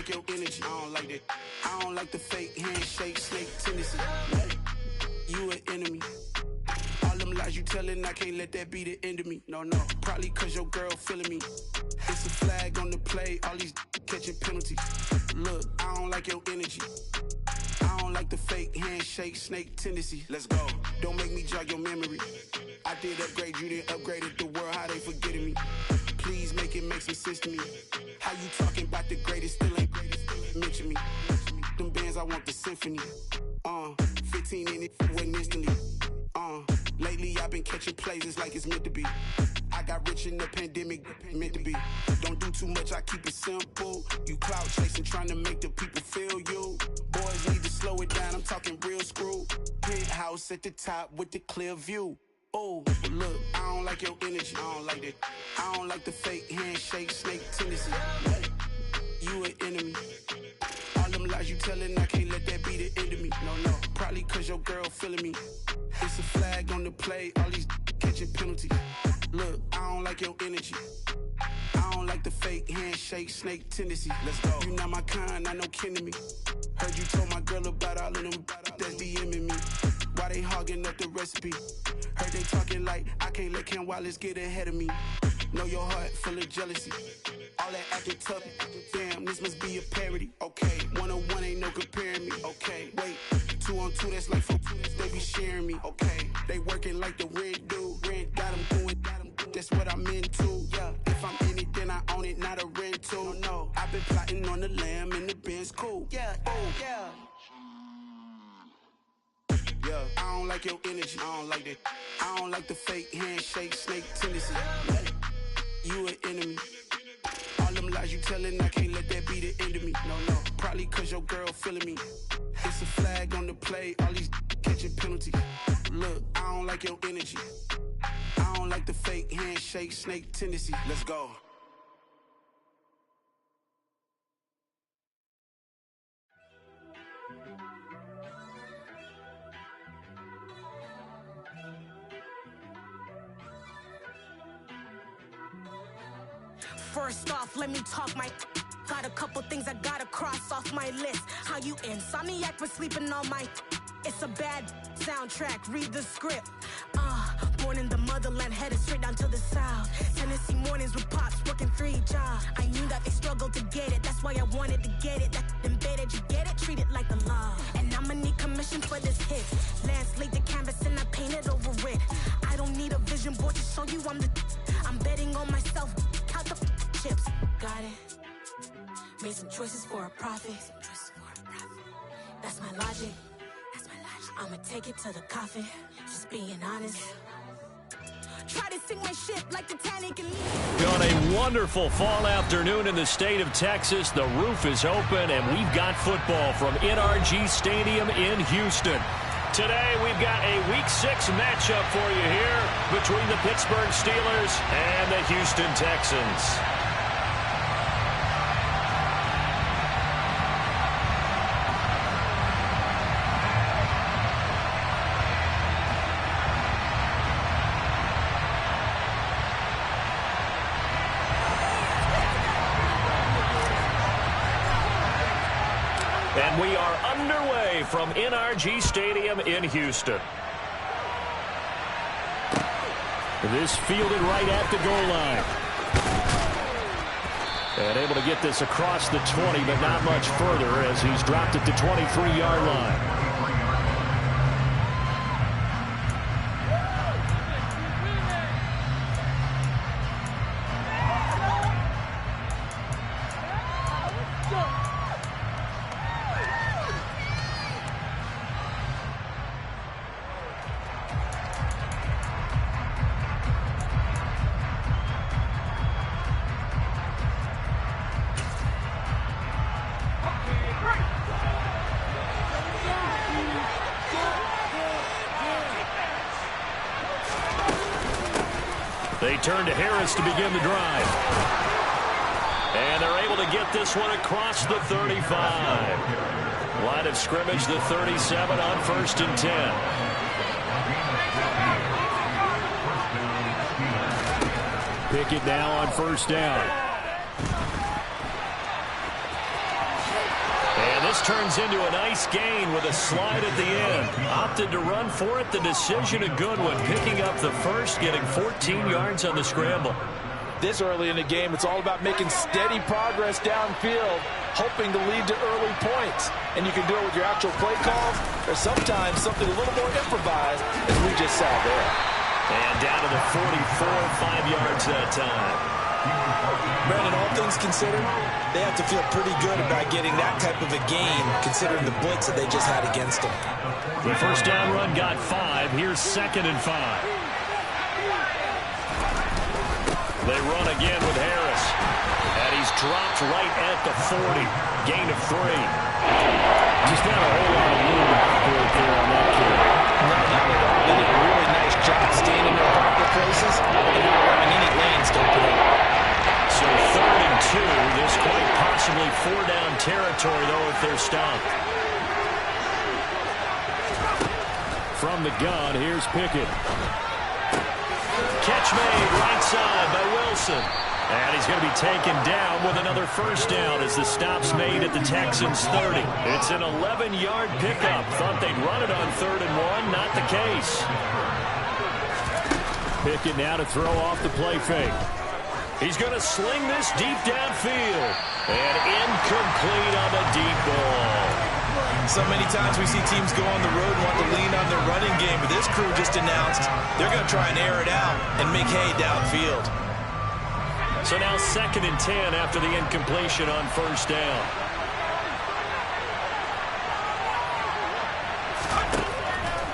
like your energy. I don't like that. I don't like the fake handshake, snake tendency. You an enemy. All them lies you telling, I can't let that be the end of me. No, probably cause your girl feeling me. It's a flag on the play, all these catching penalties. Look, I don't like your energy. I don't like the fake handshake, snake tendency. Let's go. Don't make me jog your memory. I did upgrade, you didn't upgrade it. The world, how they forgetting me. Please make it make some sense to me. How you talking about the greatest, still ain't greatest. Mention me. Them bands, I want the symphony. 15 in it, went instantly. Lately I've been catching plays, it's like it's meant to be. I got rich in the pandemic, meant to be. Don't do too much, I keep it simple. You clout chasing, trying to make the people feel you. Boys need to slow it down, I'm talking real screw. Penthouse at the top with the clear view. Oh, look, I don't like your energy, I don't like that. I don't like the fake handshake, snake tendency. You an enemy. All them lies you telling, I can't let that be the end of me. No, probably cause your girl feeling me. It's a flag on the play, all these catching penalties. Look, I don't like your energy. I don't like the fake handshake, snake tendency. Let's go. You not my kind, I know kin to me. Heard you told my girl about all of them that's DMing me. Why they hogging up the recipe? Heard they talking like I can't let Ken Wallace get ahead of me. Know your heart full of jealousy. All that acting tough, damn, this must be a parody. Okay, 1-on-1 ain't no comparing me. Okay, wait, 2-on-2, that's like 4, they be sharing me. Okay, they working like the rent do. Rent got them doing, that's what I'm into. Yeah, if I'm in it, then I own it, not a rental. No, I've been plotting on the lamb and the Benz cool. Yeah, yeah. Yeah, I don't like your energy, I don't like that. I don't like the fake handshake, snake tendency. You an enemy. All them lies you telling, I can't let that be the end of me. No, probably cause your girl feeling me. It's a flag on the play, all these catching penalties. Look, I don't like your energy. I don't like the fake handshake, snake tendency. Let's go. First off, let me talk my got a couple things I gotta cross off my list. How you insomniac for sleeping on my it's a bad soundtrack, read the script. Born in the motherland, headed straight down to the south. Tennessee mornings with pops, working 3 jobs. I knew that they struggled to get it, that's why I wanted to get it. That embedded, you get it, treat it like the law. And I'ma need commission for this hit. Lance laid the canvas and I painted over it. I don't need a vision board to show you I'm betting on myself, count the chips. Got it. Made some choices for a profit. That's my logic. I'ma take it to the coffin. Just being honest. Try to sink my ship like Titanic and On a wonderful fall afternoon in the state of Texas, the roof is open and we've got football from NRG Stadium in Houston. Today we've got a Week 6 matchup for you here between the Pittsburgh Steelers and the Houston Texans. And we are underway from NRG Stadium in Houston. This fielded right at the goal line. And able to get this across the 20, but not much further as he's dropped at the 23-yard line. They turn to Harris to begin the drive. And they're able to get this one across the 35. Line of scrimmage, the 37 on 1st and 10. Pickett now on 1st down. this turns into a nice gain with a slide at the end. Opted to run for it. The decision a good one. Picking up the first, getting 14 yards on the scramble. This early in the game, it's all about making steady progress downfield, hoping to lead to early points. And you can do it with your actual play calls, or sometimes something a little more improvised, as we just saw there. And down to the 44, 5 yards that time. Brandon, all things considered, they have to feel pretty good about getting that type of a gain, considering the blitz that they just had against them. The first down run got 5. Here's 2nd and 5. They run again with Harris. And he's dropped right at the 40. Gain of 3. Just not a whole lot of room out there on that carry. No, not at all. They did a really nice job staying in their proper places and not allowing any lanes to open up. So 3rd and 2. This quite possibly 4-down territory, though, if they're stopped. From the gun, here's Pickett. Catch made right side by Wilson. And he's going to be taken down with another first down as the stop's made at the Texans' 30. It's an 11-yard pickup. Thought they'd run it on 3rd and 1. Not the case. Pickett now to throw off the play fake. He's going to sling this deep downfield. And incomplete on the deep ball. So many times we see teams go on the road and want to lean on their running game, but this crew just announced they're going to try and air it out and make hay downfield. So now 2nd and 10 after the incompletion on first down.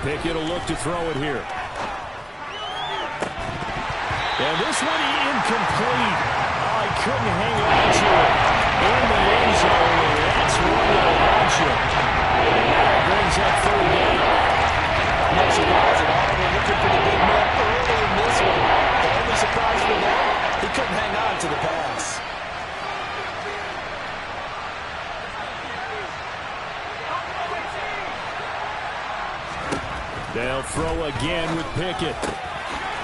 Pickett will look to throw it here. And this one incomplete. Oh, he couldn't hang on to it. In the end zone, and that's one that'll launch him. And now brings up 3rd down. No surprise at all. We're looking for the big man early in this one. The only surprise for them, he couldn't hang on to the pass. They'll throw again with Pickett.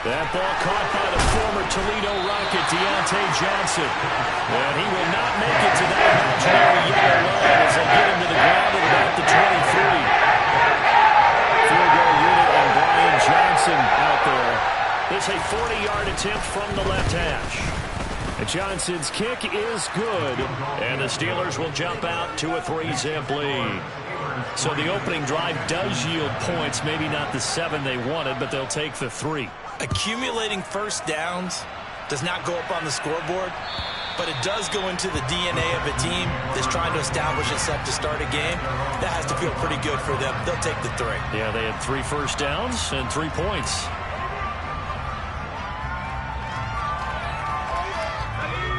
That ball caught by the former Toledo Rocket, Deontay Johnson. And he will not make it to that imaginary yellow line as they get him to the ground at about the 23. Field goal unit and Brian Johnson out there. This a 40-yard attempt from the left hash. And Johnson's kick is good. And the Steelers will jump out to a 3-zip lead. So the opening drive does yield points. Maybe not the 7 they wanted, but they'll take the 3. Accumulating first downs does not go up on the scoreboard, but it does go into the DNA of a team that's trying to establish itself to start a game. That has to feel pretty good for them. They'll take the 3. Yeah, they had 3 first downs and 3 points.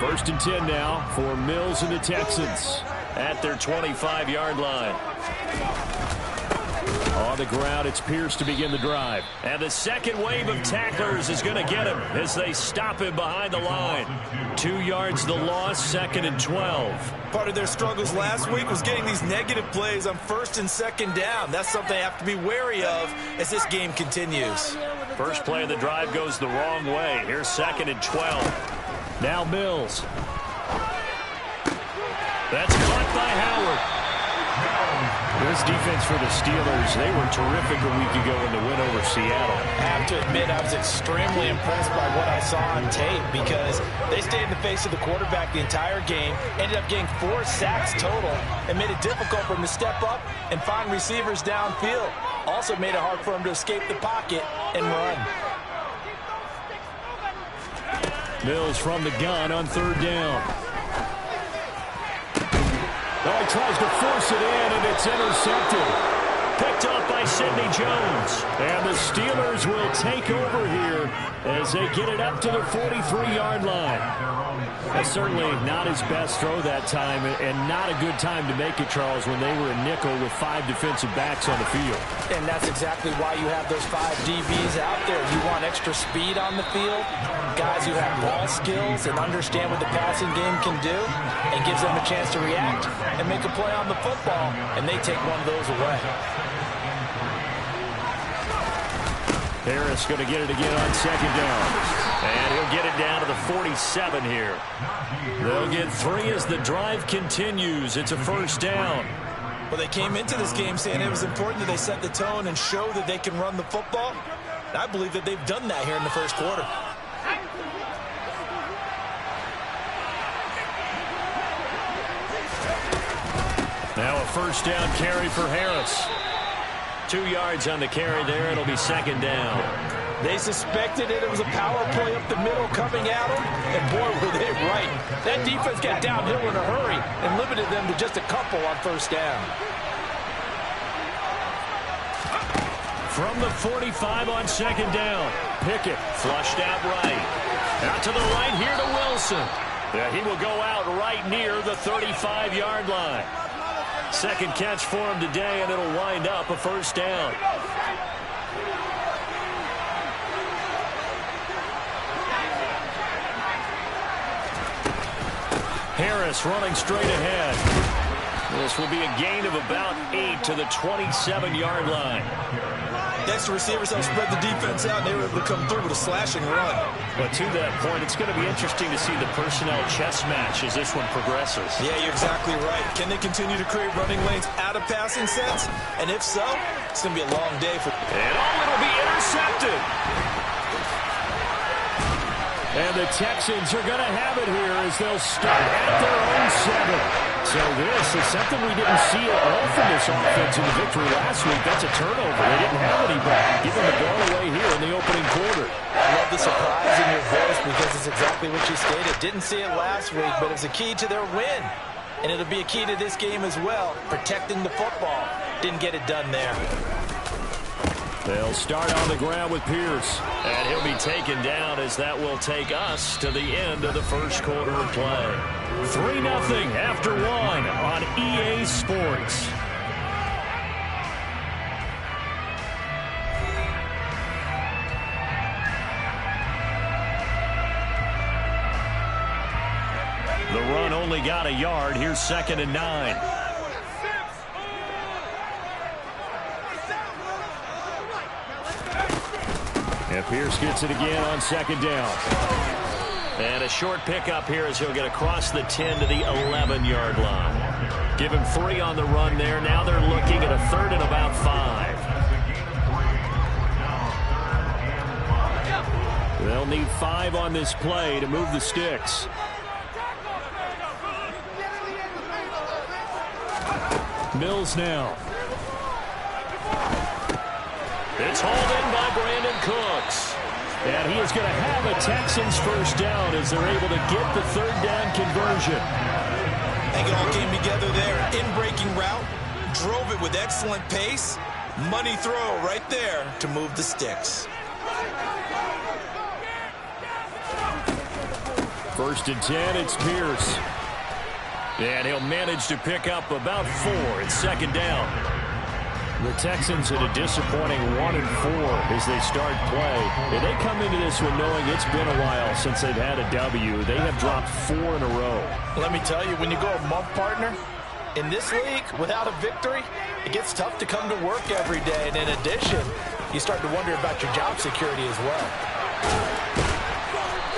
First and 10 now for Mills and the Texans at their 25-yard line. On the ground, it's Pierce to begin the drive. And the second wave of tacklers is going to get him as they stop him behind the line. 2 yards the loss, 2nd and 12. Part of their struggles last week was getting these negative plays on 1st and 2nd down. That's something they have to be wary of as this game continues. First play of the drive goes the wrong way. Here's 2nd and 12. Now Mills. That's caught by Howard. This defense for the Steelers, they were terrific a week ago in the win over Seattle. I have to admit, I was extremely impressed by what I saw on tape because they stayed in the face of the quarterback the entire game, ended up getting 4 sacks total, and made it difficult for him to step up and find receivers downfield. Also made it hard for him to escape the pocket and run. Mills from the gun on 3rd down. Oh, he tries to force it in, and it's intercepted. Picked up by Sidney Jones. And the Steelers will take over here as they get it up to the 43-yard line. That's certainly not his best throw that time, and not a good time to make it, Charles, when they were in nickel with 5 defensive backs on the field. And that's exactly why you have those 5 DBs out there. You want extra speed on the field, guys who have ball skills and understand what the passing game can do, and gives them a chance to react and make a play on the football, and they take one of those away. Harris going to get it again on 2nd down. And he'll get it down to the 47 here. They'll get 3 as the drive continues. It's a first down. Well, they came into this game saying it was important that they set the tone and show that they can run the football. And I believe that they've done that here in the first quarter. Now a first down carry for Harris. 2 yards on the carry there. It'll be second down. They suspected it was a power play up the middle coming at them, and boy, were they right. That defense got downhill in a hurry and limited them to just a couple on first down. From the 45 on second down. Pickett flushed out right. Out to the right here to Wilson. Yeah, he will go out right near the 35-yard line. Second catch for him today, and it'll wind up a first down. Harris running straight ahead. This will be a gain of about 8 to the 27-yard line. Next, the receivers help spread the defense out, and they were able to come through with a slashing run. But to that point, it's going to be interesting to see the personnel chess match as this one progresses. Yeah, you're exactly right. Can they continue to create running lanes out of passing sets? And if so, it's going to be a long day for... And it'll be intercepted. And the Texans are going to have it here as they'll start at their own 7. So this is something we didn't see at all from this offense in the victory last week. That's a turnover. They didn't have anybody. Give them a goal away here in the opening quarter. I love the surprise in your voice because it's exactly what you stated. Didn't see it last week, but it's a key to their win. And it'll be a key to this game as well, protecting the football. Didn't get it done there. They'll start on the ground with Pierce. And he'll be taken down as that will take us to the end of the first quarter of play. 3-0 after 1 on EA Sports. The run only got a yard. Here's 2nd and 9. And Pierce gets it again on 2nd down. And a short pickup here as he'll get across the 10 to the 11-yard line. Give him 3 on the run there. Now they're looking at a 3rd and about 5. They'll need 5 on this play to move the sticks. Mills now. It's hauled in by Brandon Cooks. And he is going to have a Texans first down as they're able to get the 3rd down conversion. I think it all came together there. In-breaking route, drove it with excellent pace. Money throw right there to move the sticks. 1st and 10, it's Pierce. And he'll manage to pick up about 4. It's 2nd down. The Texans at a disappointing 1-4 as they start play. And they come into this one knowing it's been a while since they've had a W. They have dropped 4 in a row. Let me tell you, when you go a month, partner, in this league, without a victory, it gets tough to come to work every day. And in addition, you start to wonder about your job security as well.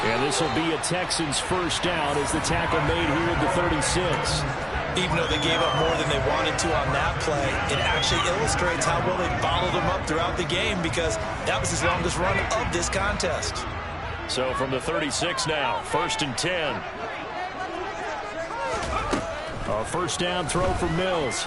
And this will be a Texans first down as the tackle made here at the 36. Even though they gave up more than they wanted to on that play, it actually illustrates how well they followed them up throughout the game because that was his longest run of this contest. So from the 36 now, 1st and 10. A first down throw for Mills.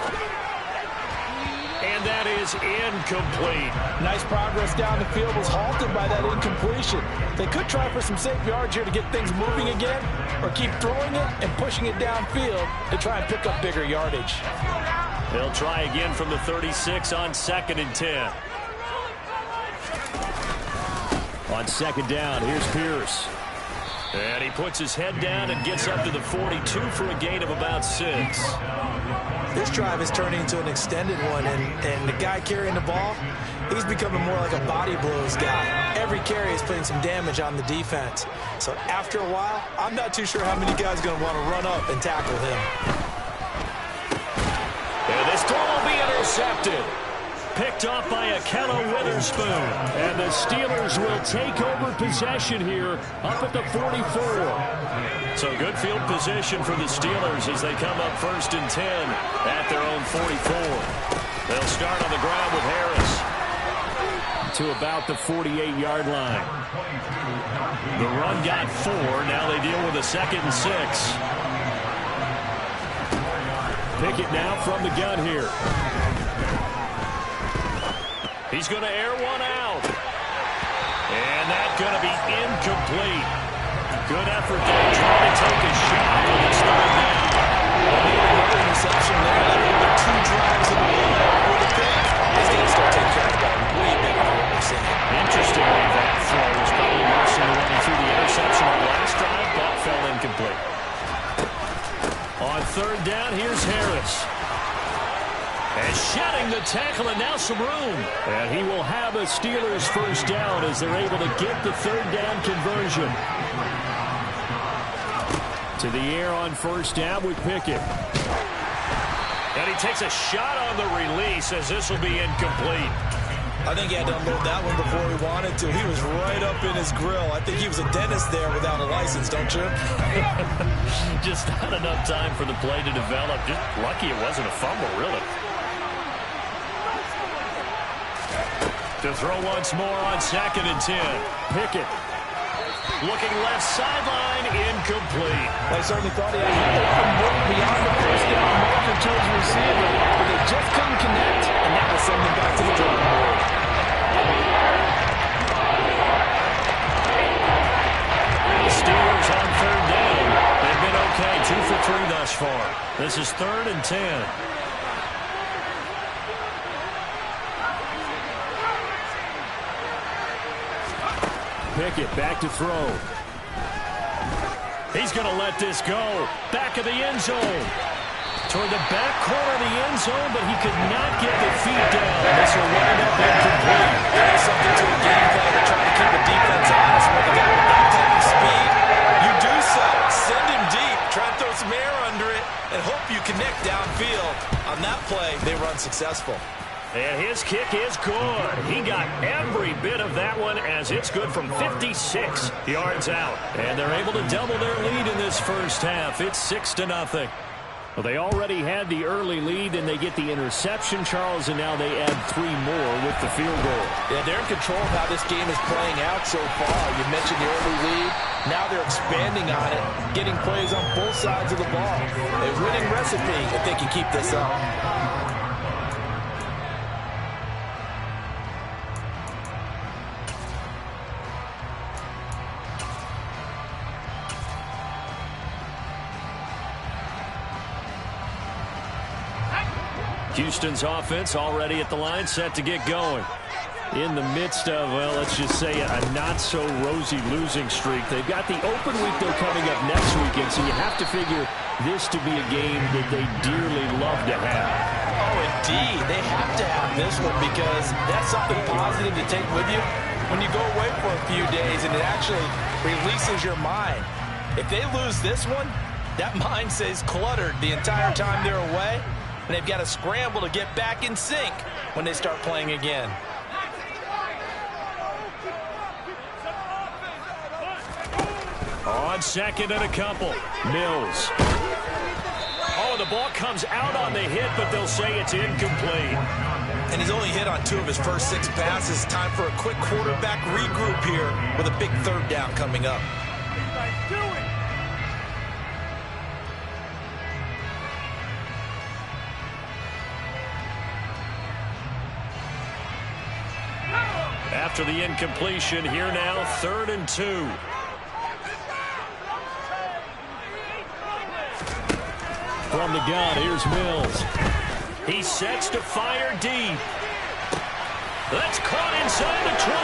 And that is incomplete. Nice progress down the field was halted by that incompletion. They could try for some safe yards here to get things moving again, or keep throwing it and pushing it downfield to try and pick up bigger yardage. They'll try again from the 36 on 2nd and 10. On 2nd down, here's Pierce. And he puts his head down and gets up to the 42 for a gain of about 6. This drive is turning into an extended one, and the guy carrying the ball, he's becoming more like a body blows guy. Every carry is putting some damage on the defense. So after a while, I'm not too sure how many guys are going to want to run up and tackle him. And this throw will be intercepted. picked off by Akello Witherspoon. And the Steelers will take over possession here up at the 44. So good field position for the Steelers as they come up 1st and 10 at their own 44. They'll start on the ground with Harris to about the 48-yard line. The run got 4. Now they deal with a 2nd and 6. Pickett now from the gun here. He's going to air one out. And that's going to be incomplete. Good effort there trying to take a shot with his third down. Another interception there. They're 2 drives in a row with a pick. He's going to start taking care of that way better than what we're seeing. Interestingly, that throw was probably worse than the one he threw the interception on the last drive, but fell incomplete. On 3rd down, here's Harris. And shedding the tackle, and now some room. And he will have a Steelers 1st down as they're able to get the 3rd down conversion. To the air on 1st down with Pickett. And he takes a shot on the release as this will be incomplete. I think he had to unload that one before he wanted to. He was right up in his grill. I think he was a dentist there without a license, don't you? Just not enough time for the play to develop. Just lucky it wasn't a fumble, really. To throw once more on 2nd and 10. Pickett. Looking left sideline, incomplete. They certainly thought he had a look beyond the 1st down marker to his receiver, but they just couldn't connect, and that will send them back to the drawing board. The Steelers on 3rd down. They've been okay, 2 for 3 thus far. This is 3rd and 10. Pickett back to throw. He's going to let this go. Back of the end zone. Toward the back corner of the end zone, but he could not get the feet down. This will wind up incomplete. There's something to a game plan to try to keep the defense honest with a guy with that type of speed. You do so. Send him deep. Try to throw some air under it and hope you connect downfield. On that play, they were unsuccessful. And his kick is good. He got every bit of that one as it's good from 56 yards out. And they're able to double their lead in this 1st half. It's 6-0. Well, they already had the early lead, and they get the interception, Charles, and now they add 3 more with the field goal. Yeah, they're in control of how this game is playing out so far. You mentioned the early lead. Now they're expanding on it, getting plays on both sides of the ball. A winning recipe if they can keep this up. Houston's offense already at the line, set to get going. In the midst of, well, let's just say a not-so-rosy losing streak. They've got the open week, though, coming up next weekend, so you have to figure this to be a game that they dearly love to have. Oh, indeed. They have to have this one because that's something positive to take with you when you go away for a few days, and it actually releases your mind. If they lose this one, that mind stays cluttered the entire time they're away. And they've got to scramble to get back in sync when they start playing again. On 2nd and a couple. Mills. Oh, the ball comes out on the hit, but they'll say it's incomplete. And he's only hit on 2 of his first 6 passes. Time for a quick quarterback regroup here with a big 3rd down coming up. After the incompletion, here now, 3rd and 2. From the gun, here's Mills. He sets to fire deep. That's caught inside the 20.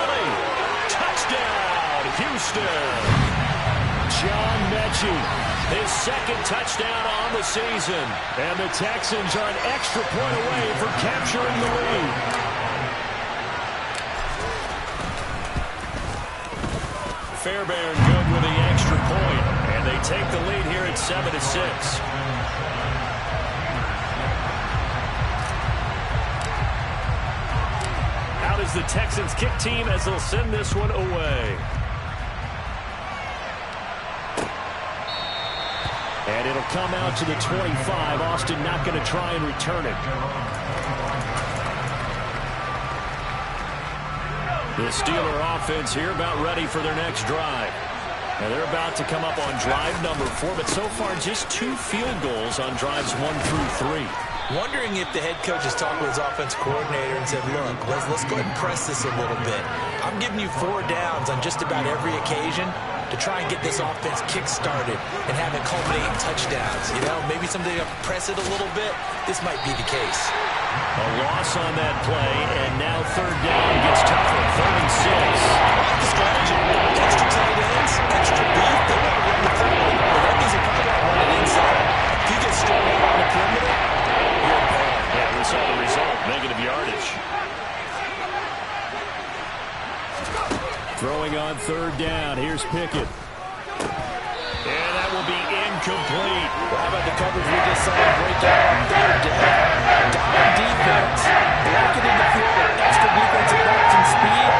Touchdown, Houston. John Mechie, his 2nd touchdown on the season. And the Texans are an extra point away from capturing the lead. Fairbairn good with the extra point, and they take the lead here at 7-6. is the Texans kick team as they'll send this one away. And it'll come out to the 25. Austin not going to try and return it. The Steeler offense here about ready for their next drive. Now they're about to come up on drive number 4, but so far just 2 field goals on drives 1 through 3. Wondering if the head coach has talked with his offense coordinator and said, look, let's go ahead and press this a little bit. I'm giving you 4 downs on just about every occasion to try and get this offense kick-started and have it culminate in touchdowns. You know, maybe someday you press it a little bit. This might be the case. A loss on that play, and now third down gets tougher. 3rd and 6. I like the strategy. Extra tight ends, extra beef. They want to run the football. But that means they probably got to run it inside. If you get strung out on the perimeter, you're in pain. Yeah, we saw the result. Negative yardage. Throwing on 3rd down. Here's Pickett. And that will be incomplete. Well, how about the coverage we just saw break down on 3rd down? Down defense. Blocking in the field with extra defensive backs and speed.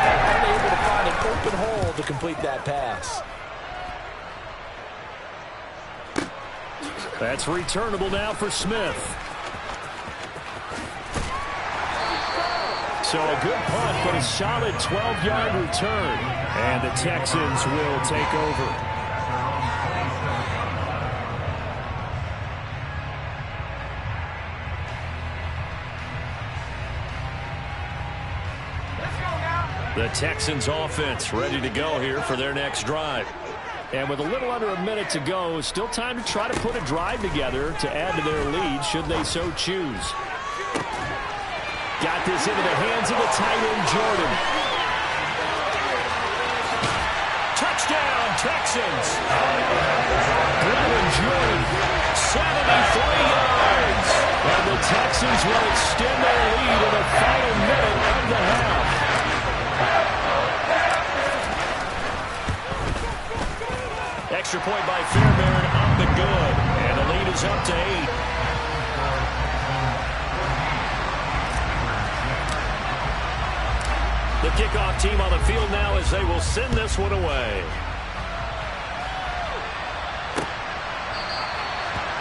And unable to find an open hole to complete that pass. That's returnable now for Smith. So a good punt, but a solid 12-yard return. And the Texans will take over. The Texans offense ready to go here for their next drive. And with a little under a minute to go, still time to try to put a drive together to add to their lead should they so choose. Got this into the hands of the tight end, Jordan. Touchdown, Texans. Brandon Jordan, 73 yards. And the Texans will extend their lead in the final minute of the half. Extra point by Fairbairn, up and good. And the lead is up to 8. The kickoff team on the field now as they will send this one away.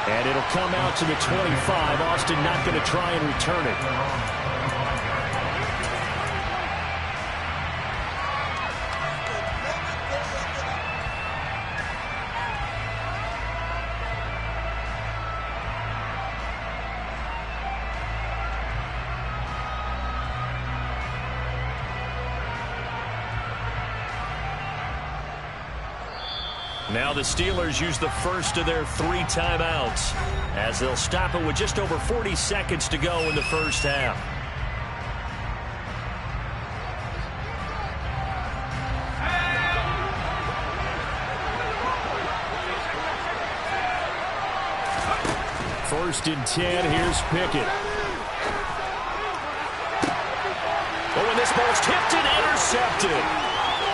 And it'll come out to the 25. Austin not going to try and return it. Now the Steelers use the first of their 3 timeouts as they'll stop it with just over 40 seconds to go in the first half. First and 10, here's Pickett. Oh, and this ball's tipped and intercepted.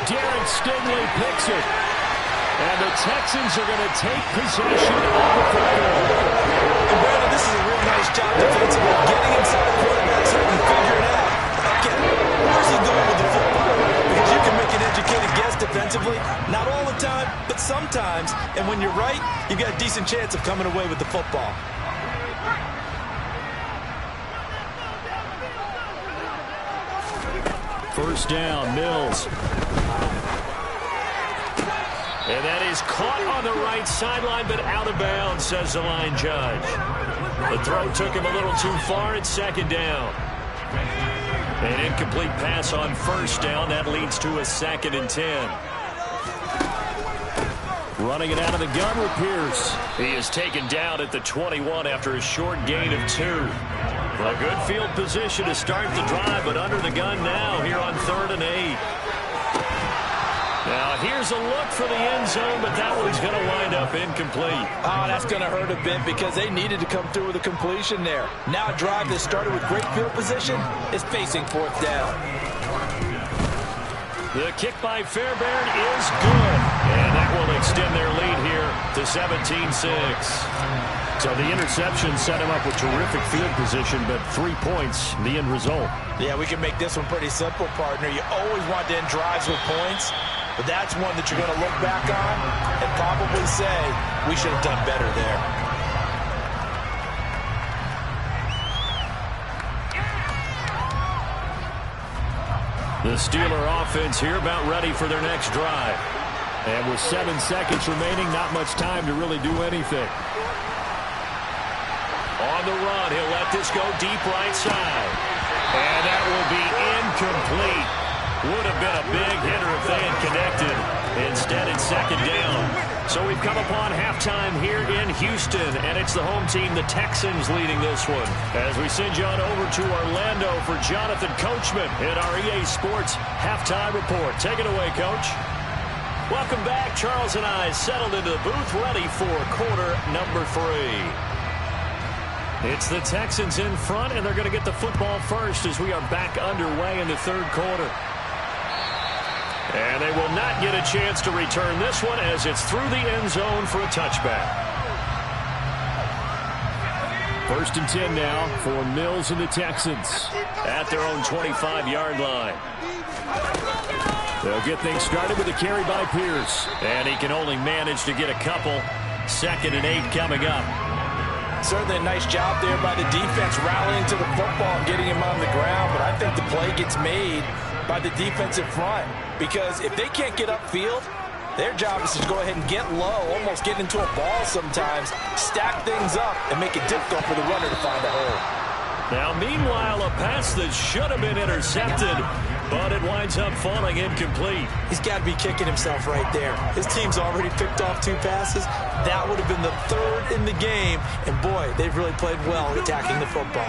Darren Stingley picks it. And the Texans are going to take possession of the football. And Brandon, this is a real nice job defensively, getting inside the quarterback's head and figuring out, okay, where's he going with the football? Because you can make an educated guess defensively, not all the time, but sometimes. And when you're right, you've got a decent chance of coming away with the football. First down, Mills. And that is caught on the right sideline, but out of bounds, says the line judge. The throw took him a little too far at 2nd down. An incomplete pass on 1st down. That leads to a 2nd and 10. Running it out of the gun with Pierce. He is taken down at the 21 after a short gain of 2. A good field position to start the drive, but under the gun now here on 3rd and 8. Now, here's a look for the end zone, but that one's going to wind up incomplete. Oh, that's going to hurt a bit because they needed to come through with a completion there. Now a drive that started with great field position is facing 4th down. The kick by Fairbairn is good. And that will extend their lead here to 17-6. So the interception set him up with terrific field position, but 3 points, the end result. Yeah, we can make this one pretty simple, partner. You always want to end drives with points, but that's one that you're going to look back on and probably say, we should have done better there. The Steeler offense here about ready for their next drive. And with 7 seconds remaining, not much time to really do anything. On the run, he'll let this go deep right side. And that will be incomplete. Would have been a big hitter if they had connected. Instead, it's second down. So we've come upon halftime here in Houston, and it's the home team, the Texans, leading this one. As we send you on over to Orlando for Jonathan Coachman in our EA Sports Halftime Report. Take it away, Coach. Welcome back. Charles and I settled into the booth, ready for quarter number 3. It's the Texans in front, and they're going to get the football first as we are back underway in the third quarter. And they will not get a chance to return this one as it's through the end zone for a touchback. First and 10 now for Mills and the Texans at their own 25-yard line. They'll get things started with a carry by Pierce. And he can only manage to get a couple. 2nd and 8 coming up. Certainly a nice job there by the defense rallying to the football and getting him on the ground. But I think the play gets made by the defensive front. Because if they can't get upfield, their job is to go ahead and get low, almost get into a ball sometimes, stack things up, and make it difficult for the runner to find a hole. Now, meanwhile, a pass that should have been intercepted, but it winds up falling incomplete. He's got to be kicking himself right there. His team's already picked off 2 passes. That would have been the 3rd in the game. And, boy, they've really played well attacking the football.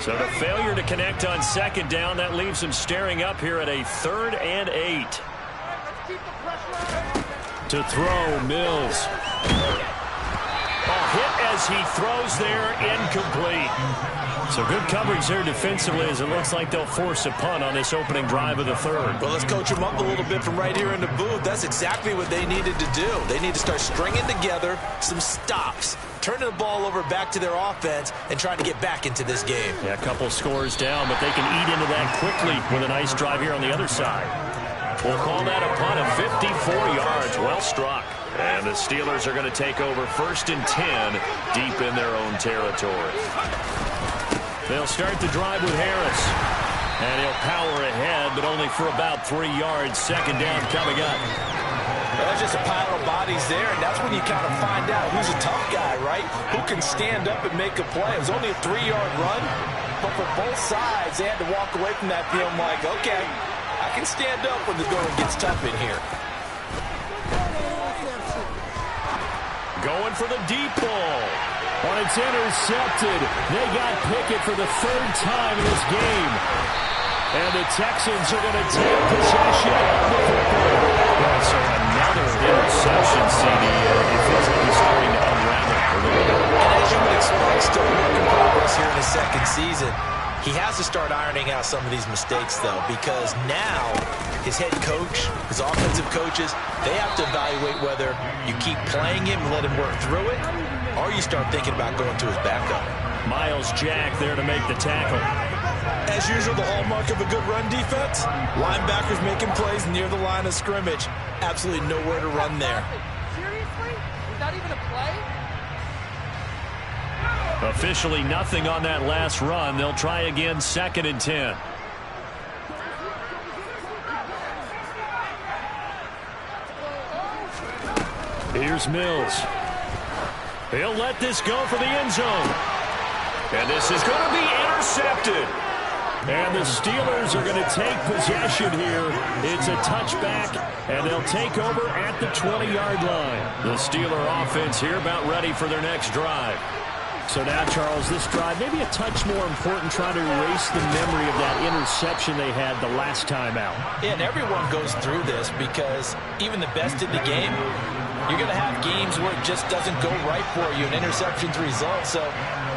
So the failure to connect on 2nd down, that leaves him staring up here at a 3rd and 8. To throw, Mills. Hit as he throws there, incomplete. So good coverage there defensively as it looks like they'll force a punt on this opening drive of the 3rd. Well, let's coach them up a little bit from right here in the booth. That's exactly what they needed to do. They need to start stringing together some stops, turning the ball over back to their offense, and trying to get back into this game. Yeah, a couple scores down, but they can eat into that quickly with a nice drive here on the other side. We'll call that a punt of 54 yards. Well struck. And the Steelers are going to take over 1st and 10 deep in their own territory. They'll start the drive with Harris. And he'll power ahead, but only for about 3 yards. 2nd down coming up. Well, that's just a pile of bodies there, and that's when you kind of find out who's a tough guy, right? Who can stand up and make a play. It was only a 3-yard run, but for both sides, they had to walk away from that feeling like, okay, I can stand up when the going gets tough in here. Going for the deep ball. When it's intercepted, they got Pickett for the 3rd time in this game. And the Texans are going to take possession of the football. So another interception, CD. It feels like he's starting to unravel a little bit. And as you would expect, still work in progress here in his 2nd season. He has to start ironing out some of these mistakes, though, because now his head coach, his offensive coaches, they have to evaluate whether you keep playing him and let him work through it, or you start thinking about going to his backup. Miles Jack there to make the tackle. As usual, the hallmark of a good run defense, linebackers making plays near the line of scrimmage. Absolutely nowhere to run there. Seriously? Is that even a play? Officially nothing on that last run. They'll try again 2nd and 10. Here's Mills. He'll let this go for the end zone. And this is going to be intercepted. And the Steelers are going to take possession here. It's a touchback, and they'll take over at the 20-yard line. The Steeler offense here about ready for their next drive. So now, Charles, this drive maybe a touch more important, trying to erase the memory of that interception they had the last time out. Yeah, and everyone goes through this because even the best in the game, you're going to have games where it just doesn't go right for you, and interceptions result. So,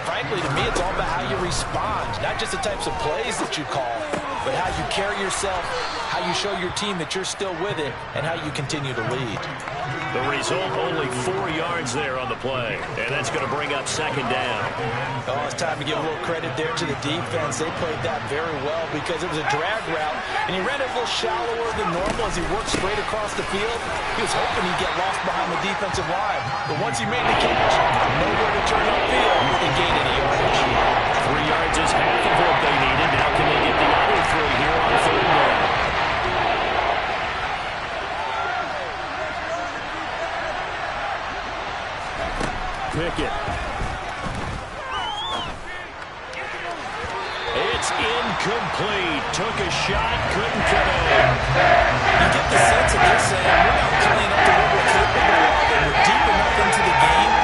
frankly, to me, it's all about how you respond, not just the types of plays that you call, but how you carry yourself, how you show your team that you're still with it, and how you continue to lead. The result, only 4 yards there on the play. And that's going to bring up second down. Oh, it's time to give a little credit there to the defense. They played that very well because it was a drag route, and he ran it a little shallower than normal as he worked straight across the field. He was hoping he'd get lost behind the defensive line. But once he made the catch, nowhere to turn upfield and gain any yardage. 3 yards is half of what they needed. Now can they get the other 3 here on third down? Pickett. It's incomplete. Took a shot, couldn't connect. You get the sense that they're saying, we're not playing up to what we're capable of, and we're deep enough into the game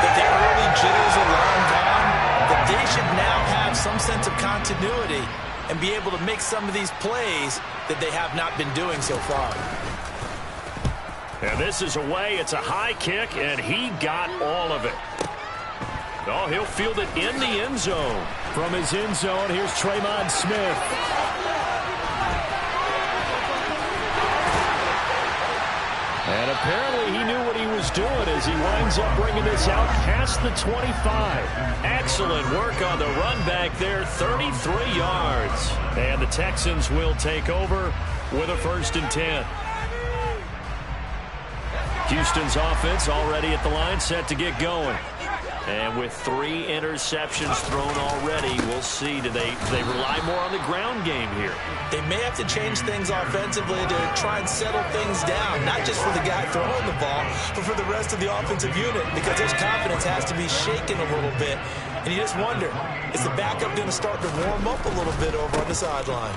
that the early jitters are long gone, that they should now have some sense of continuity and be able to make some of these plays that they have not been doing so far. And this is away. It's a high kick, and he got all of it. Oh, he'll field it in the end zone. From his end zone, here's Tremon Smith. And apparently he knew what he was doing as he winds up bringing this out past the 25. Excellent work on the run back there, 33 yards. And the Texans will take over with a 1st and 10. Houston's offense already at the line, set to get going. And with 3 interceptions thrown already, we'll see. Do they rely more on the ground game here? They may have to change things offensively to try and settle things down, not just for the guy throwing the ball, but for the rest of the offensive unit, because his confidence has to be shaken a little bit. And you just wonder, is the backup going to start to warm up a little bit over on the sideline?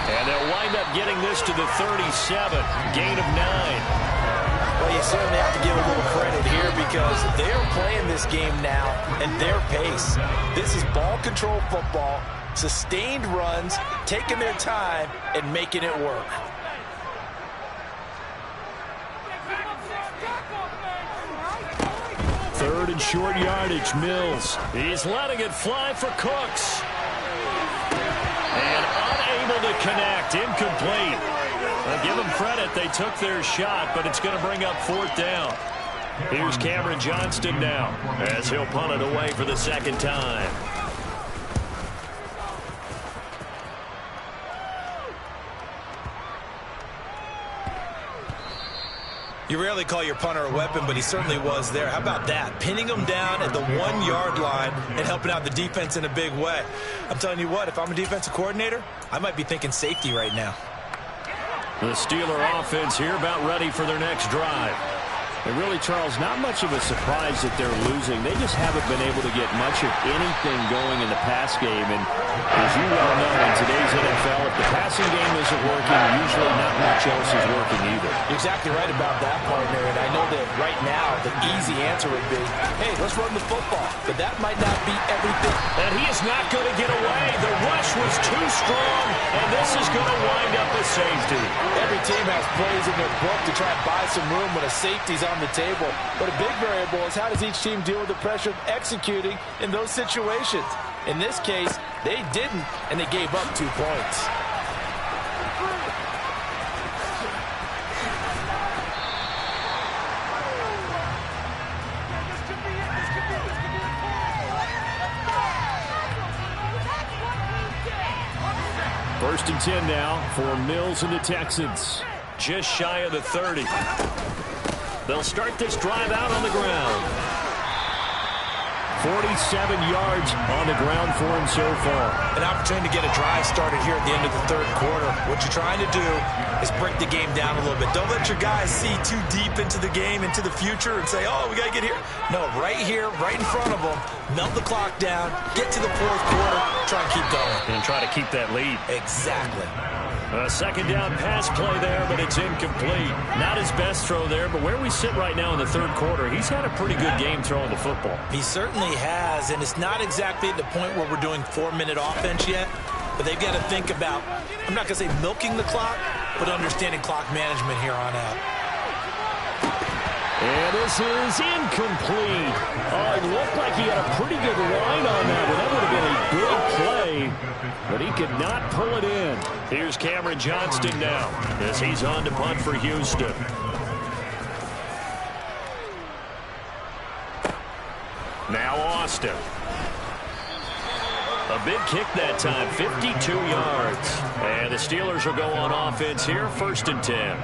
And they'll wind up getting this to the 37, gain of 9. Well, you certainly have to give a little credit here because they're playing this game now at their pace. This is ball control football, sustained runs, taking their time, and making it work. Third and short yardage, Mills. He's letting it fly for Cooks. And unable to connect, incomplete. I'll give them credit, they took their shot, but it's going to bring up 4th down. Here's Cameron Johnston now, as he'll punt it away for the 2nd time. You rarely call your punter a weapon, but he certainly was there. How about that? Pinning him down at the 1-yard line and helping out the defense in a big way. I'm telling you what, if I'm a defensive coordinator, I might be thinking safety right now. The Steeler offense here about ready for their next drive. And really, Charles, not much of a surprise that they're losing. They just haven't been able to get much of anything going in the pass game. And as you well know, in today's NFL, if the passing game isn't working, usually not much else is working either. You're exactly right about that, partner. And I know that right now the easy answer would be, hey, let's run the football. But that might not be everything. And he is not going to get away. The rush was too strong, and this is going to wind up a safety. Every team has plays in their book to try and buy some room when a safety's on the table. But a big variable is how does each team deal with the pressure of executing in those situations. In this case, they didn't, and they gave up 2 points. First and 10 now for Mills and the Texans. Just shy of the 30. They'll start this drive out on the ground. 47 yards on the ground for him so far. An opportunity to get a drive started here at the end of the 3rd quarter. What you're trying to do is break the game down a little bit. Don't let your guys see too deep into the game, into the future, and say, oh, we got to get here. No, right here, right in front of them, melt the clock down, get to the 4th quarter, try and keep going. And try to keep that lead. Exactly. A 2nd down pass play there, but it's incomplete. Not his best throw there, but where we sit right now in the 3rd quarter, he's had a pretty good game throwing the football. He certainly has, and it's not exactly at the point where we're doing 4-minute offense yet, but they've got to think about, I'm not going to say milking the clock, but understanding clock management here on out. And this is incomplete. Oh, it looked like he had a pretty good line on that, but that would have been a big play. play, but he could not pull it in. Here's Cameron Johnston now as he's on to punt for Houston. Now Austin. A big kick that time, 52 yards. And the Steelers will go on offense here, 1st and 10.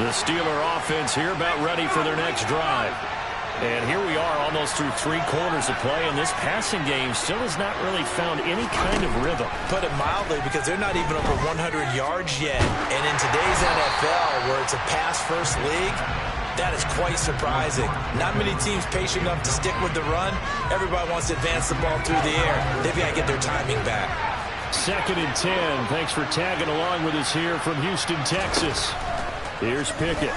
The Steeler offense here about ready for their next drive. And here we are almost through 3 quarters of play, and this passing game still has not really found any kind of rhythm. Put it mildly, because they're not even over 100 yards yet. And in today's NFL, where it's a pass-first league, that is quite surprising. Not many teams patient enough to stick with the run. Everybody wants to advance the ball through the air. They've got to get their timing back. 2nd and 10. Thanks for tagging along with us here from Houston, Texas. Here's Pickett.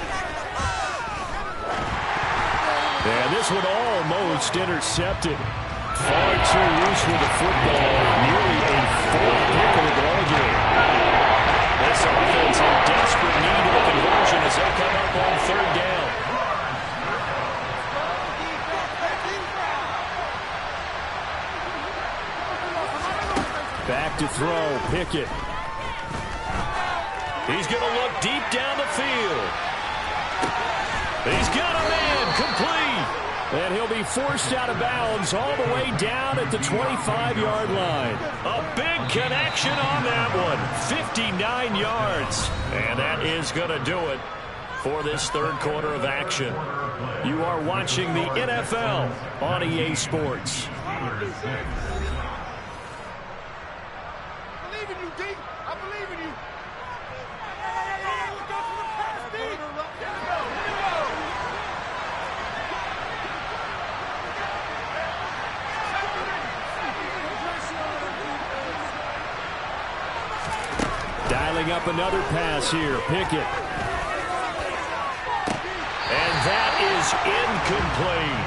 And this one almost intercepted. Far too loose with the football. Nearly a 4th pick of the ball game. This offense in desperate need of a conversion as they come up on 3rd down. Back to throw, Pickett. He's going to look deep down the field. He's got a man, complete. And he'll be forced out of bounds all the way down at the 25-yard line. A big connection on that one, 59 yards. And that is going to do it for this 3rd quarter of action. You are watching the NFL on EA Sports. Dialing up another pass here, Pickett. And that is incomplete.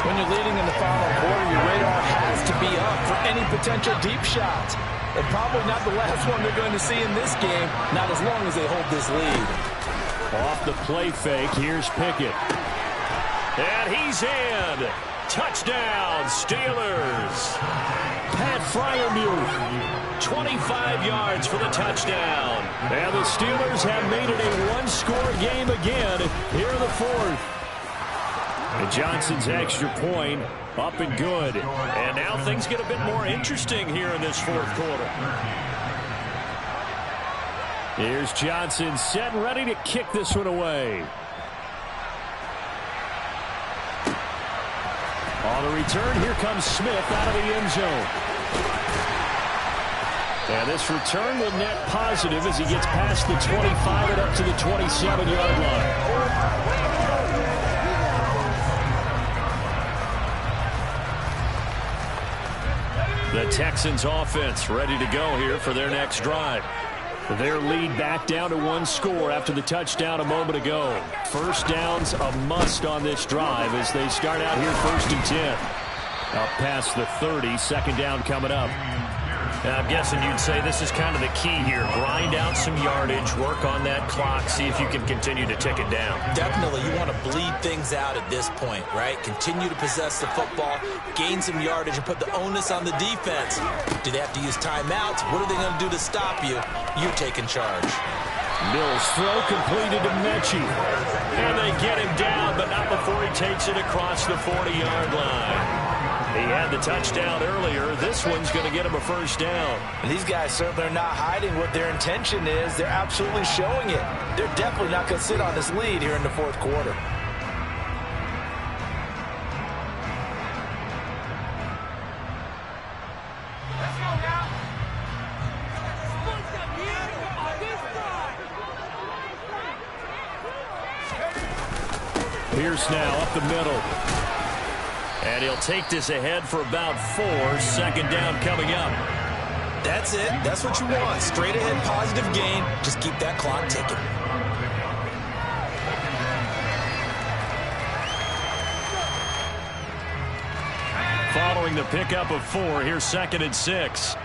When you're leading in the final quarter, your radar has to be up for any potential deep shots. And probably not the last one they're going to see in this game, not as long as they hold this lead. Off the play fake, here's Pickett. And he's in. Touchdown, Steelers. Pat Freiermuth, 25 yards for the touchdown. And the Steelers have made it a 1-score game again here in the 4th. And Johnson's extra point up and good. And now things get a bit more interesting here in this 4th quarter. Here's Johnson set and ready to kick this one away. On the return, here comes Smith out of the end zone. And this return will net positive as he gets past the 25 and up to the 27-yard line. The Texans offense ready to go here for their next drive. Their lead back down to 1 score after the touchdown a moment ago. First down's a must on this drive as they start out here 1st and 10. Up past the 30, 2nd down coming up. I'm guessing you'd say this is kind of the key here. Grind out some yardage, work on that clock, see if you can continue to tick it down. Definitely, you want to bleed things out at this point, right? Continue to possess the football, gain some yardage, and put the onus on the defense. Do they have to use timeouts? What are they going to do to stop you? You taking charge. Mills' throw completed to Mechie. And they get him down, but not before he takes it across the 40-yard line. He had the touchdown earlier. This one's going to get him a 1st down. And these guys certainly are not hiding what their intention is. They're absolutely showing it. They're definitely not going to sit on this lead here in the 4th quarter. Pierce now up the middle. And he'll take this ahead for about 4. 2nd down coming up. That's it. That's what you want. Straight ahead positive gain. Just keep that clock ticking. Following the pickup of 4, here's 2nd and 6.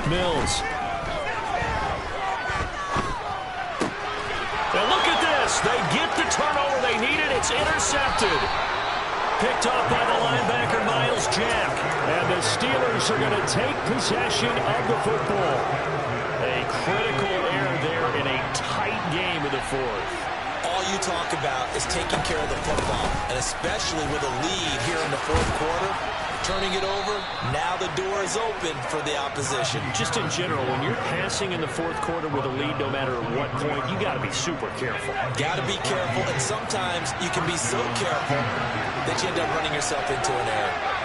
Mills. And look at this. They get the turnover they needed. It's intercepted. Picked off by the linebacker, Miles Jack. And the Steelers are going to take possession of the football. A critical error there in a tight game in the fourth. All you talk about is taking care of the football, and especially with a lead here in the fourth quarter, turning it over, now the door is open for the opposition. Just in general, when you're passing in the fourth quarter with a lead, no matter at what point, you got to be super careful. Got to be careful, and sometimes you can be so careful that you end up running yourself into an error.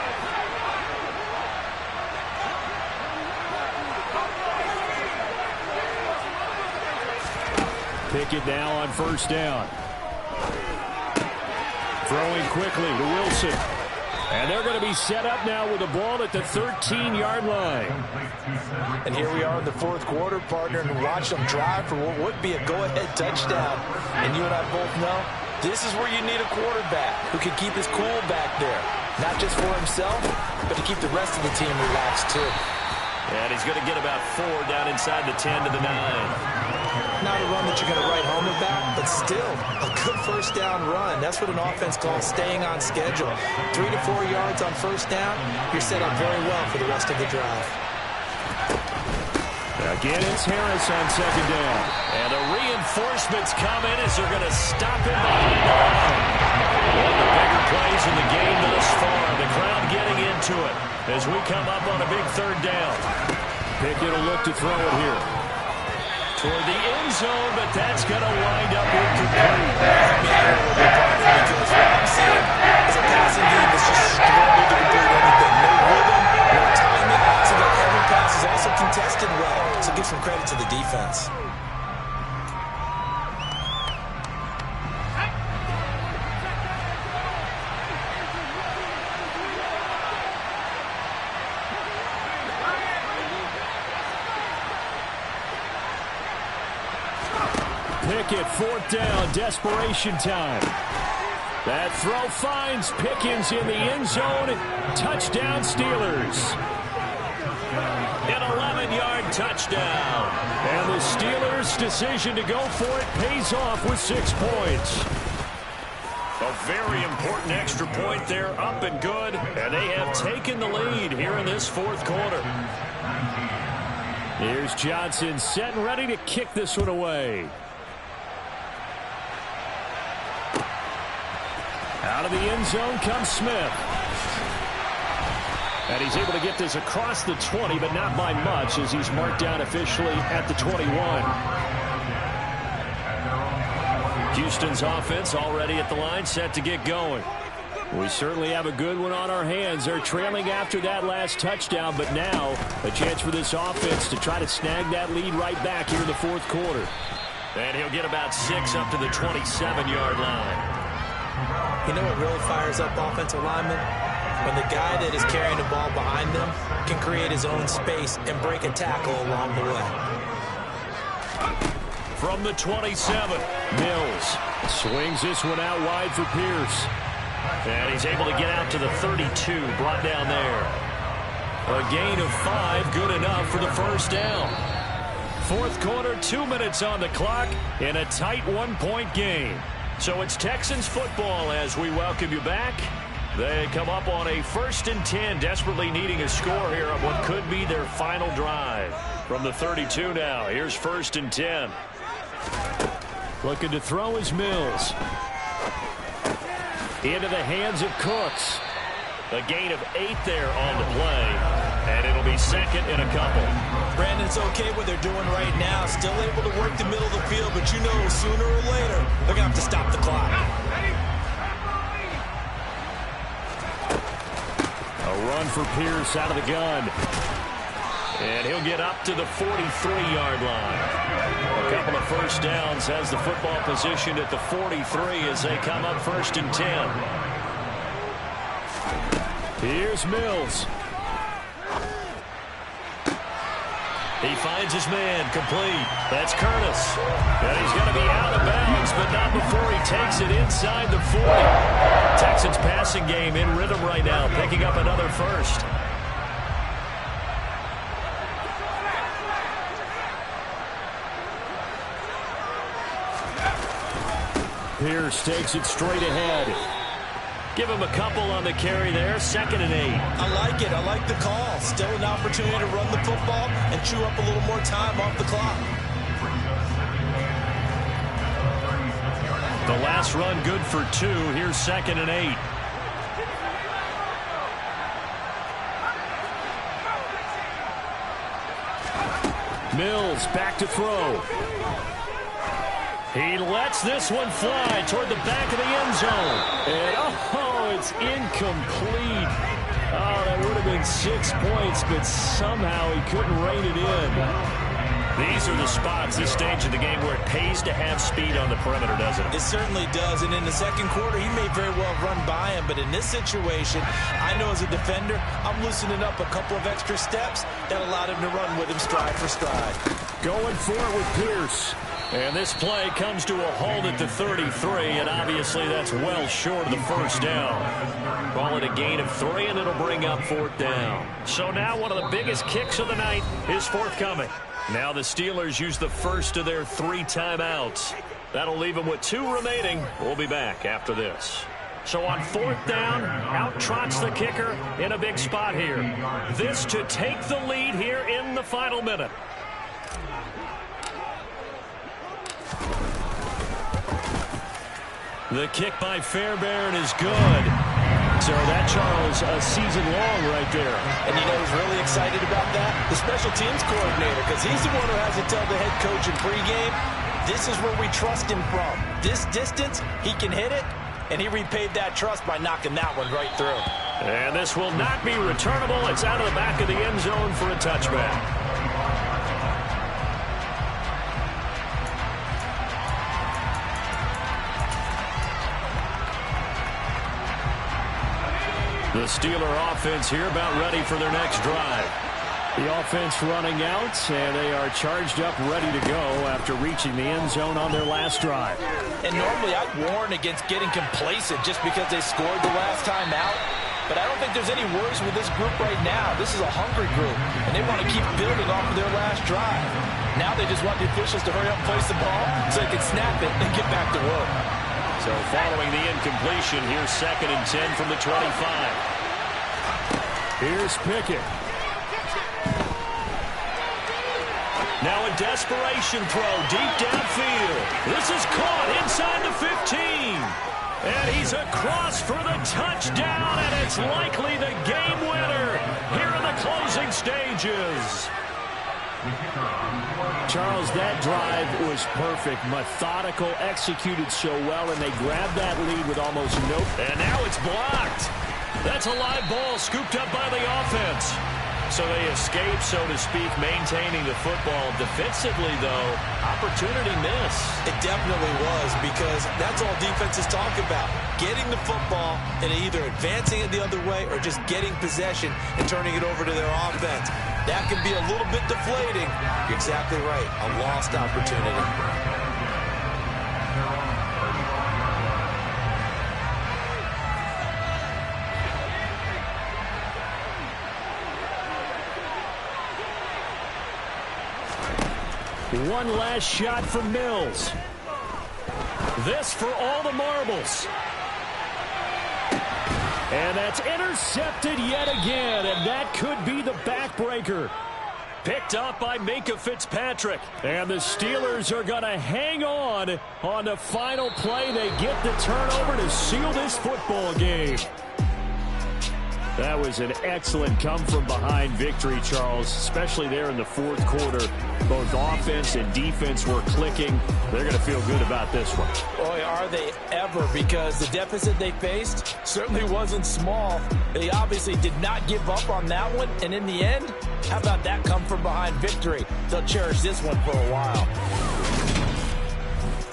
Pickett now on first down. Throwing quickly to Wilson. And they're going to be set up now with the ball at the 13-yard line. And here we are in the fourth quarter, partner, and watch them drive for what would be a go-ahead touchdown. And you and I both know this is where you need a quarterback who can keep his cool back there. Not just for himself, but to keep the rest of the team relaxed, too. And he's going to get about 4 down inside the 10 to the 9. Not a run that you're going to write home about, but still a good first down run. That's what an offense calls staying on schedule. 3 to 4 yards on first down, you're set up very well for the rest of the drive. Again, it's Harris on second down. And the reinforcements come in as they're going to stop him behind the line. One of the bigger plays in the game thus far. The crowd getting into it as we come up on a big third down. Pickett will look to throw it here. Toward the end zone, but that's going to wind up incomplete. Because what I'm seeing is a passing game that's just struggled to complete anything. No rhythm, no timing. So that every pass is also contested well. So give some credit to the defense. Pickett, fourth down, desperation time. That throw finds Pickens in the end zone. Touchdown, Steelers. An 11-yard touchdown. And the Steelers' decision to go for it pays off with 6 points. A very important extra point there, up and good. And they have taken the lead here in this fourth quarter. Here's Johnson set and ready to kick this one away. Out of the end zone comes Smith. And he's able to get this across the 20, but not by much as he's marked down officially at the 21. Houston's offense already at the line, set to get going. We certainly have a good one on our hands. They're trailing after that last touchdown, but now a chance for this offense to try to snag that lead right back here in the fourth quarter. And he'll get about 6 up to the 27-yard line. You know what really fires up offensive linemen? When the guy that is carrying the ball behind them can create his own space and break a tackle along the way. From the 27, Mills swings this one out wide for Pierce. And he's able to get out to the 32, brought down there. A gain of 5, good enough for the first down. Fourth quarter, 2 minutes on the clock in a tight 1-point game. So it's Texans football as we welcome you back. They come up on a 1st and 10, desperately needing a score here on what could be their final drive. From the 32 now, here's 1st and 10. Looking to throw is Mills. Into the hands of Cooks. A gain of 8 there on the play. And it'll be second in a couple. Brandon, it's okay what they're doing right now. Still able to work the middle of the field, but you know sooner or later they're going to have to stop the clock. A run for Pierce out of the gun. And he'll get up to the 43-yard line. A couple of first downs has the football positioned at the 43 as they come up 1st and 10. Here's Mills. He finds his man, complete. That's Curtis. And he's going to be out of bounds, but not before he takes it inside the 40. Texans passing game in rhythm right now, picking up another first. Pierce takes it straight ahead. Give him a couple on the carry there. 2nd and 8. I like it. I like the call. Still an opportunity to run the football and chew up a little more time off the clock. The last run good for 2. Here's 2nd and 8. Mills back to throw. He lets this one fly toward the back of the end zone. And, oh, it's incomplete. Oh, that would have been 6 points, but somehow he couldn't rein it in. These are the spots, this stage of the game, where it pays to have speed on the perimeter, doesn't it? It certainly does, and in the second quarter, he may very well run by him, but in this situation, I know as a defender, I'm loosening up a couple of extra steps that allowed him to run with him stride for stride. Going for it with Pierce. And this play comes to a halt at the 33, and obviously that's well short of the first down. Call it a gain of 3, and it'll bring up 4th down. So now one of the biggest kicks of the night is forthcoming. Now the Steelers use the first of their 3 timeouts. That'll leave them with 2 remaining. We'll be back after this. So on 4th down, out trots the kicker in a big spot here. This to take the lead here in the final minute. The kick by Fairbairn is good. So that, Charles, a season long right there. And you know who's really excited about that? The special teams coordinator, because he's the one who has to tell the head coach in pregame, this is where we trust him from. This distance, he can hit it, and he repaid that trust by knocking that one right through. And this will not be returnable. It's out of the back of the end zone for a touchback. The Steeler offense here about ready for their next drive. The offense running out, and they are charged up, ready to go after reaching the end zone on their last drive. And normally I'd warn against getting complacent just because they scored the last time out. But I don't think there's any worries with this group right now. This is a hungry group, and they want to keep building off of their last drive. Now they just want the officials to hurry up and place the ball so they can snap it and get back to work. So following the incompletion, here's 2nd and 10 from the 25. Here's Pickett. Now a desperation throw deep downfield. This is caught inside the 15. And he's across for the touchdown, and it's likely the game winner here in the closing stages. Charles, that drive was perfect. Methodical, executed so well, and they grabbed that lead with almost no... And now it's blocked. That's a live ball scooped up by the offense. So they escape, so to speak, maintaining the football. Defensively, though, opportunity missed. It definitely was, because that's all defenses talk about. Getting the football and either advancing it the other way or just getting possession and turning it over to their offense. That can be a little bit deflating. You're exactly right. A lost opportunity. One last shot from Mills. This for all the marbles. And that's intercepted yet again, and that could be the backbreaker. Picked up by Minkah Fitzpatrick. And the Steelers are going to hang on the final play. They get the turnover to seal this football game. That was an excellent come-from-behind victory, Charles, especially there in the fourth quarter. Both offense and defense were clicking. They're going to feel good about this one. Boy, are they ever, because the deficit they faced certainly wasn't small. They obviously did not give up on that one, and in the end, how about that come-from-behind victory? They'll cherish this one for a while.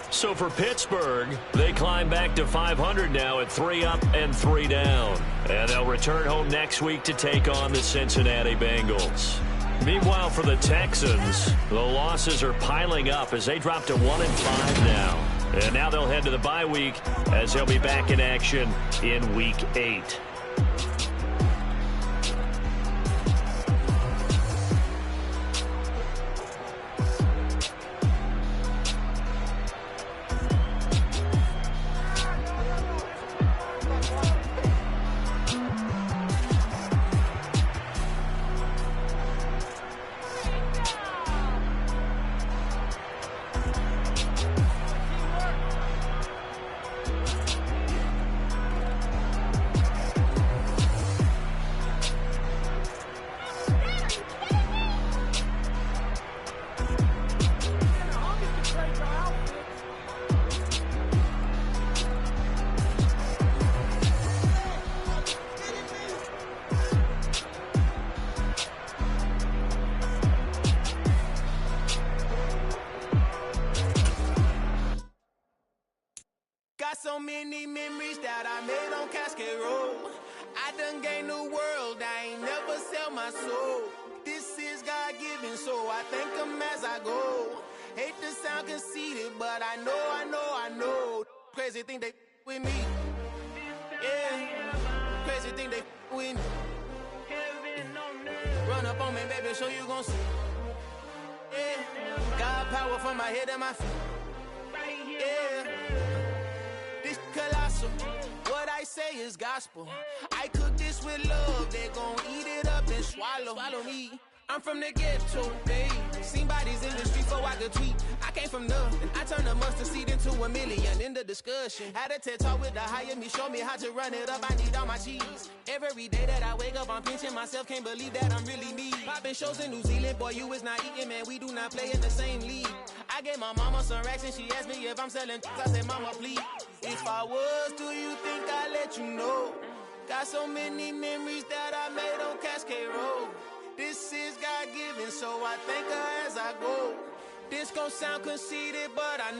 So for Pittsburgh, they climb back to 500 now at 3 up and 3 down. And they'll return home next week to take on the Cincinnati Bengals. Meanwhile, for the Texans, the losses are piling up as they drop to 1-5 now. And now they'll head to the bye week as they'll be back in action in Week 8. my soul. This is God-given, so I thank him as I go. Hate to sound conceited, but I know. Crazy thing they with me. Yeah, crazy thing they with me. Run up on me, baby, so you gon' see. Yeah, God power from my head and my feet. Yeah, this colossal. What I say is gospel. I cook this with love. They gon' eat it up and swallow me. I'm from the ghetto, babe. Seen bodies in the street before I could tweet. I came from nothing. I turned a mustard seed into $1 million in the discussion. Had a TED talk with the hire me, show me how to run it up. I need all my cheese. Every day that I wake up, I'm pinching myself. Can't believe that I'm really me. Popping shows in New Zealand, boy, you is not eating, man. We do not play in the same league. I gave my mama some racks and she asked me if I'm selling. I said, mama, please. If I was, do you think I'd let you know? Got so many memories that I made on Cascade Road. This is God-given, so I thank her as I go. This gon' sound conceited, but I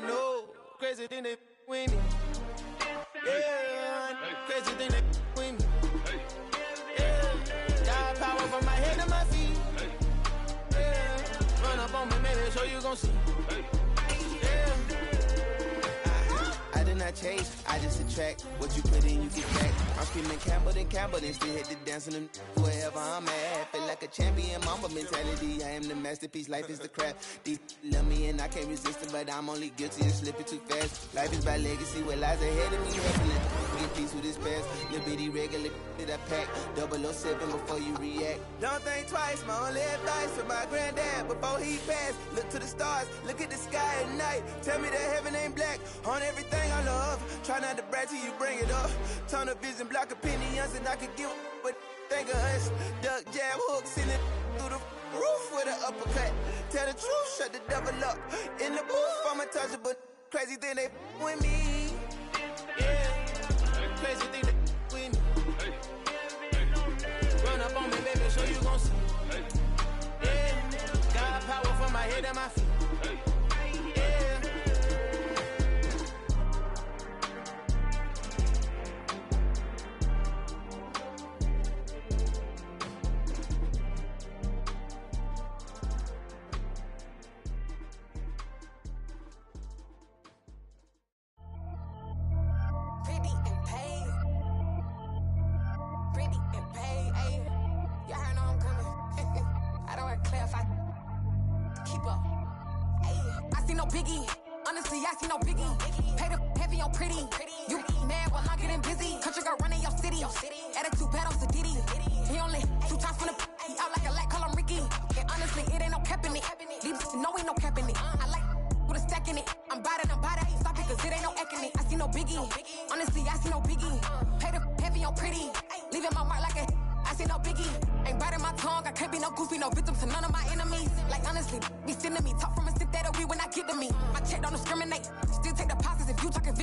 know. Crazy thing they with me. Yeah, crazy thing they with me. Yeah, God power from my head to my feet. Yeah, run up on me, maybe, so you gon' see. Yeah. I did not chase, I just attract. What you put in, you get back. I'm screaming Campbell, then still hit the dance and wherever I'm at. Feel like a champion, mamba mentality. I am the masterpiece, life is the craft. These love me and I can't resist it, but I'm only guilty of slipping too fast. Life is by legacy, what lies ahead of me. Hustling, get peace with this past. Little bitty regular that I pack. 007 before you react. Don't think twice, my only advice for my granddad before he passed. Look to the stars, look at the sky at night. Tell me that heaven ain't black on everything I love. Try not to brag till you bring it up. Tunnel vision, block opinions, and I could give what think of us. Duck, jab, hook, send it through the roof with an uppercut. Tell the truth, shut the devil up. In the booth, I'm untouchable. Crazy thing they with me. Yeah, crazy thing they with me. Run up on me, baby, so you gon' see. Yeah, God power from my head and my feet. Be sending me talk from a stick that'll be when I get to me. My check don't discriminate. Still take deposits if you talking.